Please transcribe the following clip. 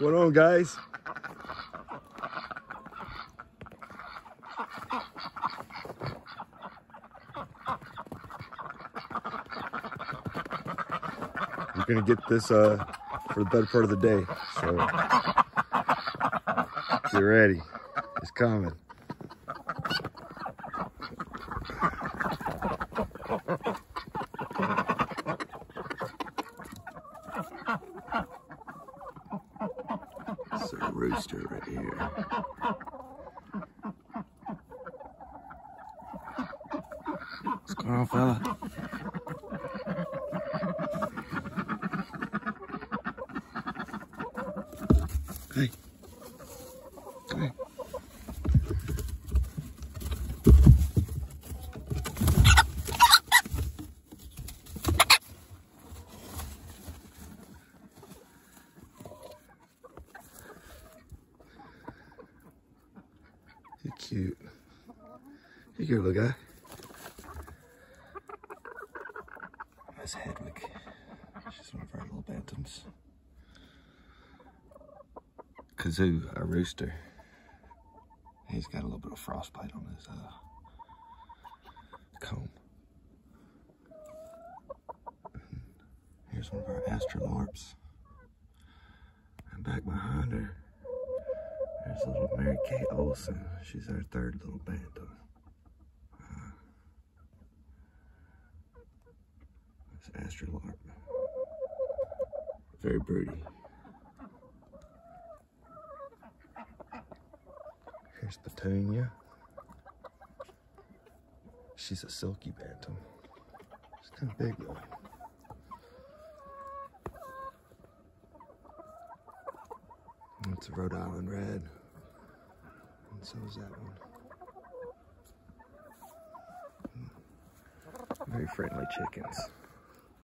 What's going on, guys? We're gonna get this for the better part of the day, so get ready. It's coming. It's a rooster right here. What's going on, fella? Hey. Hey. You're cute. You're a good little guy. That's Hedwig. She's one of our little bantams. Kazoo, a rooster. He's got a little bit of frostbite on his comb. Here's one of our astrolorps. And back behind her, there's little Mary Kate Olsen. She's our third little bantam. This astrolorp. Very broody. Here's Petunia. She's a silky bantam. She's kind of big though. It's a Rhode Island red. And so is that one. Very friendly chickens.